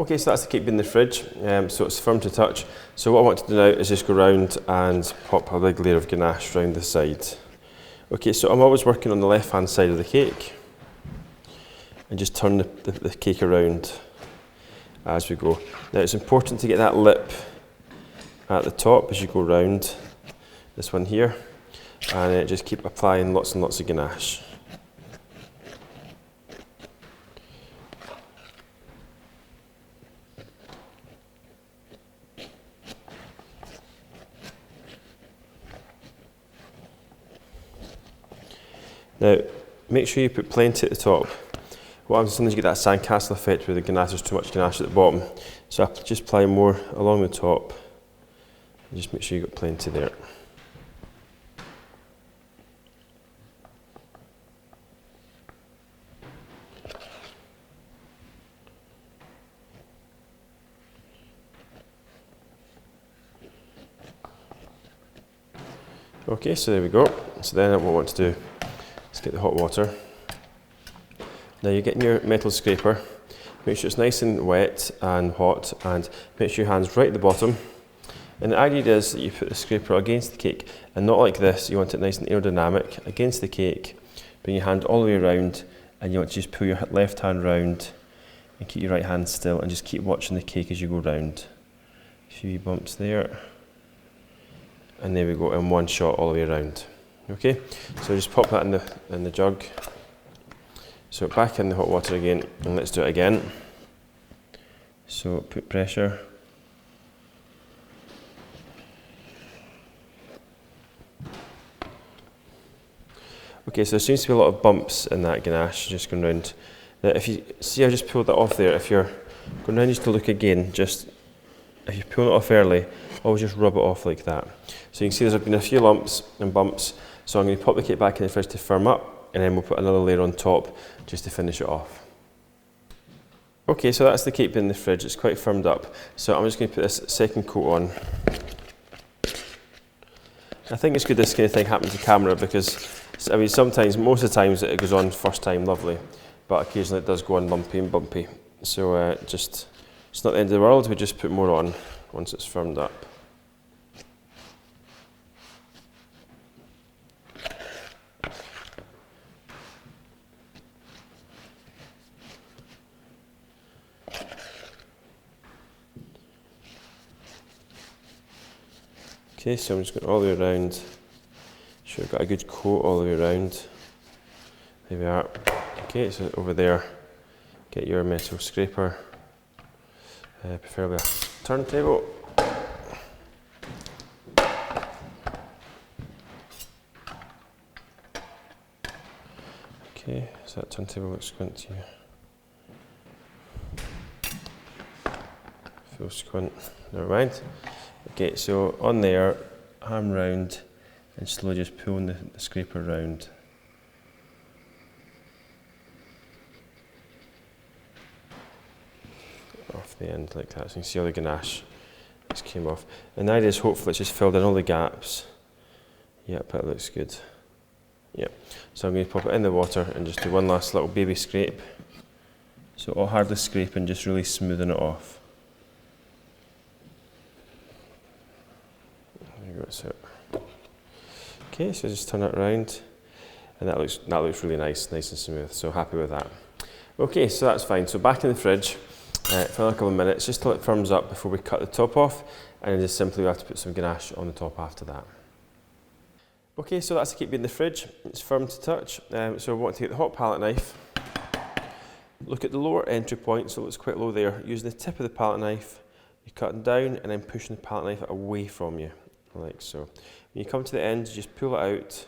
Okay, so that's the cake being in the fridge, so it's firm to touch. So what I want to do now is just go around and pop a big layer of ganache around the side. Okay, so I'm always working on the left hand side of the cake and just turn the cake around as we go. Now it's important to get that lip at the top as you go round, this one here, and just keep applying lots and lots of ganache. Now, make sure you put plenty at the top. What happens is sometimes you get that sandcastle effect where the ganache, there's too much ganache at the bottom. So I just apply more along the top. And just make sure you've got plenty there. Okay, so there we go. So then what I want to do, let's get the hot water. Now you're getting your metal scraper, make sure it's nice and wet and hot, and make sure your hand's right at the bottom. And the idea is that you put the scraper against the cake, and not like this, you want it nice and aerodynamic against the cake. Bring your hand all the way around, and you want to just pull your left hand round and keep your right hand still, and just keep watching the cake as you go round. A few bumps there, and there we go, in one shot all the way around. Okay, so just pop that in the jug. So back in the hot water again, and let's do it again. So put pressure. Okay, so there seems to be a lot of bumps in that ganache just going round. Now if you see I just pulled that off there, if you're going round just to look again, just if you pull it off early, always just rub it off like that. So you can see there's been a few lumps and bumps, so I'm going to pop the cake back in the fridge to firm up, and then we'll put another layer on top just to finish it off. Okay, so that's the cake in the fridge, it's quite firmed up. So I'm just going to put this second coat on. I think it's good this kind of thing happens to camera because, I mean, sometimes, most of the times it goes on first time lovely, but occasionally it does go on lumpy and bumpy. So it's not the end of the world, we just put more on once it's firmed up. Okay, so I'm just going all the way around. Sure, I've got a good coat all the way around. There we are. Okay, so over there, get your metal scraper, preferably a turntable. Okay, so that turntable looks squint to you. Full squint, never mind. Okay, so on there, arm round, and slowly just pulling the scraper round. Off the end like that, so you can see all the ganache just came off. And the idea is hopefully it's just filled in all the gaps. Yep, that looks good. Yep, so I'm going to pop it in the water and just do one last little baby scrape. So all hardly scraping, just really smoothing it off. There you go, so. Okay, so just turn it around, and that looks really nice and smooth, so happy with that. Okay, so that's fine. So back in the fridge for another couple of minutes, just till it firms up before we cut the top off, and then just simply we have to put some ganache on the top after that. Okay, so that's the cake in the fridge. It's firm to touch, so we want to take the hot palette knife, look at the lower entry point, so it's quite low there. Using the tip of the palette knife, you're cutting down and then pushing the palette knife away from you, like so. When you come to the end, you just pull it out,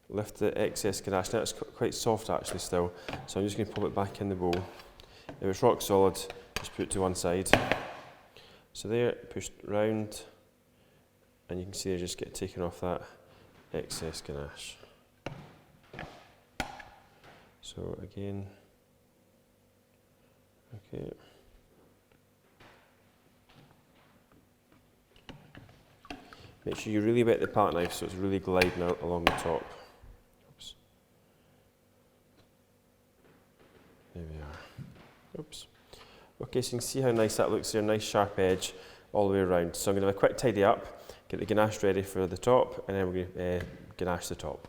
lift the excess ganache. Now it's quite soft actually still, so I'm just going to pop it back in the bowl. If it's rock solid, just put it to one side. So there, pushed round, and you can see I just get taken off that excess ganache. So again, okay. Make sure you really wet the palette knife so it's really gliding out along the top. Oops. There we are. Oops. Okay, so you can see how nice that looks there, nice sharp edge all the way around. So I'm going to have a quick tidy up, get the ganache ready for the top, and then we're going to ganache the top.